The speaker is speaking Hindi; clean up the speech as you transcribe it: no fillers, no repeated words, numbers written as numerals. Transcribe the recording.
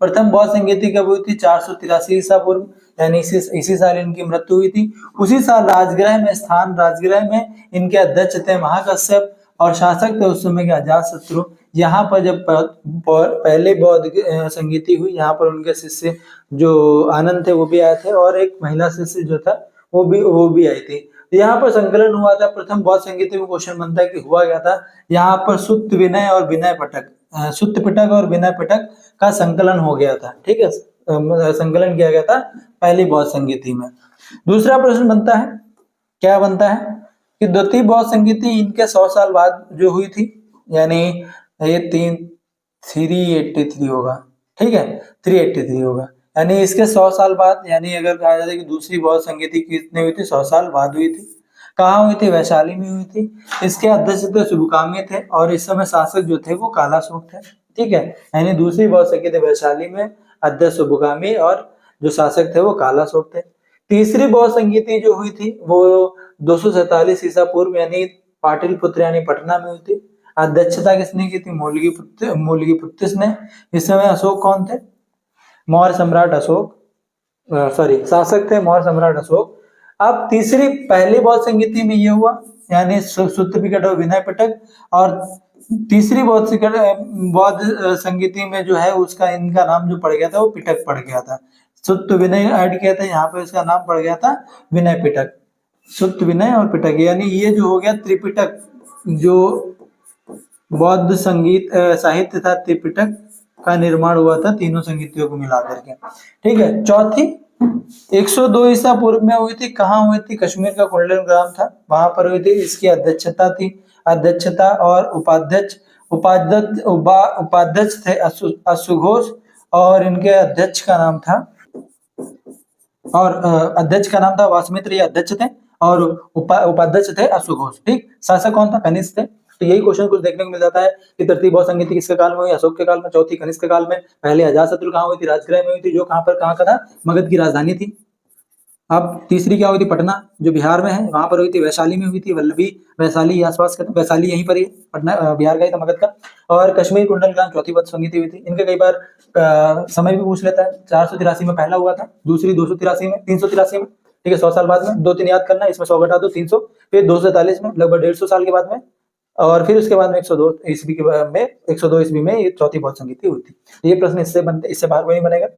प्रथम बौद्ध संगीति कब हुई थी? 483 ईसा पूर्व, यानी इसी साल इनकी मृत्यु हुई थी। उसी साल राजगृह में इनके अध्यक्ष थे महाकश्यप और शासक थे उस समय के अजातशत्रु। यहाँ पर जब पहले बौद्ध संगीति हुई, यहाँ पर उनके शिष्य जो आनंद थे वो भी आए थे और एक महिला शिष्य जो था वो भी आई थी। यहाँ पर संकलन हुआ था। प्रथम बौद्ध संगीति में क्वेश्चन बनता है कि हुआ क्या था। यहाँ पर सुत्त विनय और विनय पिटक का संकलन हो गया था। ठीक है, संकलन किया गया था पहली बौद्ध संगीति में। दूसरा प्रश्न बनता है, क्या बनता है कि द्वितीय बौद्ध संगीति इनके 100 साल बाद जो हुई थी, यानी ये 383 होगा। ठीक है, 383 होगा, यानी इसके 100 साल बाद, यानी अगर कहा जाए कि दूसरी बौद्ध संगीति कितनी हुई थी? 100 साल बाद हुई थी। कहाँ हुई थी? वैशाली में हुई थी। इसके अध्यक्ष थे शुभकामी थे और इस समय शासक जो थे वो कालाशोक थे। ठीक है, यानी दूसरी बौद्ध संगीति वैशाली में, अध्यक्ष शुभकामी और जो शासक थे वो कालाशोक थे। तीसरी बौद्ध संगीति जो हुई थी वो 247 ईसा पूर्व, यानी पाटलिपुत्र यानी पटना में हुई थी। अध्यक्षता किसने की थी? मौलिगीपुत्तिस ने। इस समय अशोक कौन थे? मौर्य सम्राट अशोक, शासक थे मौर्य सम्राट अशोक। अब पहली बौद्ध संगीति में ये हुआ, यानी सुत्त पिटक और विनय पिटक, और तीसरी बौद्ध संगीति में जो है उसका इनका नाम जो पड़ गया था वो पिटक पड़ गया था। सुत्त विनय ऐड किया था, यहाँ पे इसका नाम पड़ गया था विनय पिटक। सुत्त विनय और पिटक, यानी ये जो हो गया त्रिपिटक, जो बौद्ध संगीत साहित्य था, त्रिपिटक का निर्माण हुआ था तीनों संगीतियों को मिलाकर के। ठीक है, चौथी 102 ईसा पूर्व में हुई थी। कहाँ हुई थी? कश्मीर का कुंडलन ग्राम था, वहां पर हुई थी। इसकी अध्यक्षता और उपाध्यक्ष थे अश्वघोष, और इनके अध्यक्ष का नाम था वासमित्र, ये अध्यक्ष थे, और उपाध्यक्ष थे अश्वघोष। ठीक, शासक कौन था? कनिष्क थे। तो यही क्वेश्चन कुछ देखने को मिल जाता है कि तृतीय बौद्ध संगीति किसके काल में हुई? अशोक के काल में। चौथी कनिष्क के काल में। पहले अजातशत्रु कहाँ हुई थी? राजगृह में हुई थी, जो कहाँ का था? मगध की राजधानी थी। अब तीसरी क्या हुई थी? पटना, जो बिहार में है, वहां पर हुई थी। वैशाली में हुई थी, वल्लभी वैशाली आसपास का, वैशाली यहीं पर ही, पटना बिहार का ही था, मगध का। और कश्मीर कुंडल ग्राम चौथी बौद्ध संगीति हुई थी। इनके कई बार समय भी पूछ लेता है। 483 में पहला हुआ था, दूसरी 283 में, 383 में। ठीक है, 100 साल बाद में। 2-3 याद करना, इसमें 100 घटा दो, 300, फिर 243 में, लगभग 150 साल के बाद में, और फिर उसके बाद में 102 ईस्वी में ये चौथी बौद्ध संगीति हुई थी। ये प्रश्न इससे बाहर कोई नहीं बनेगा।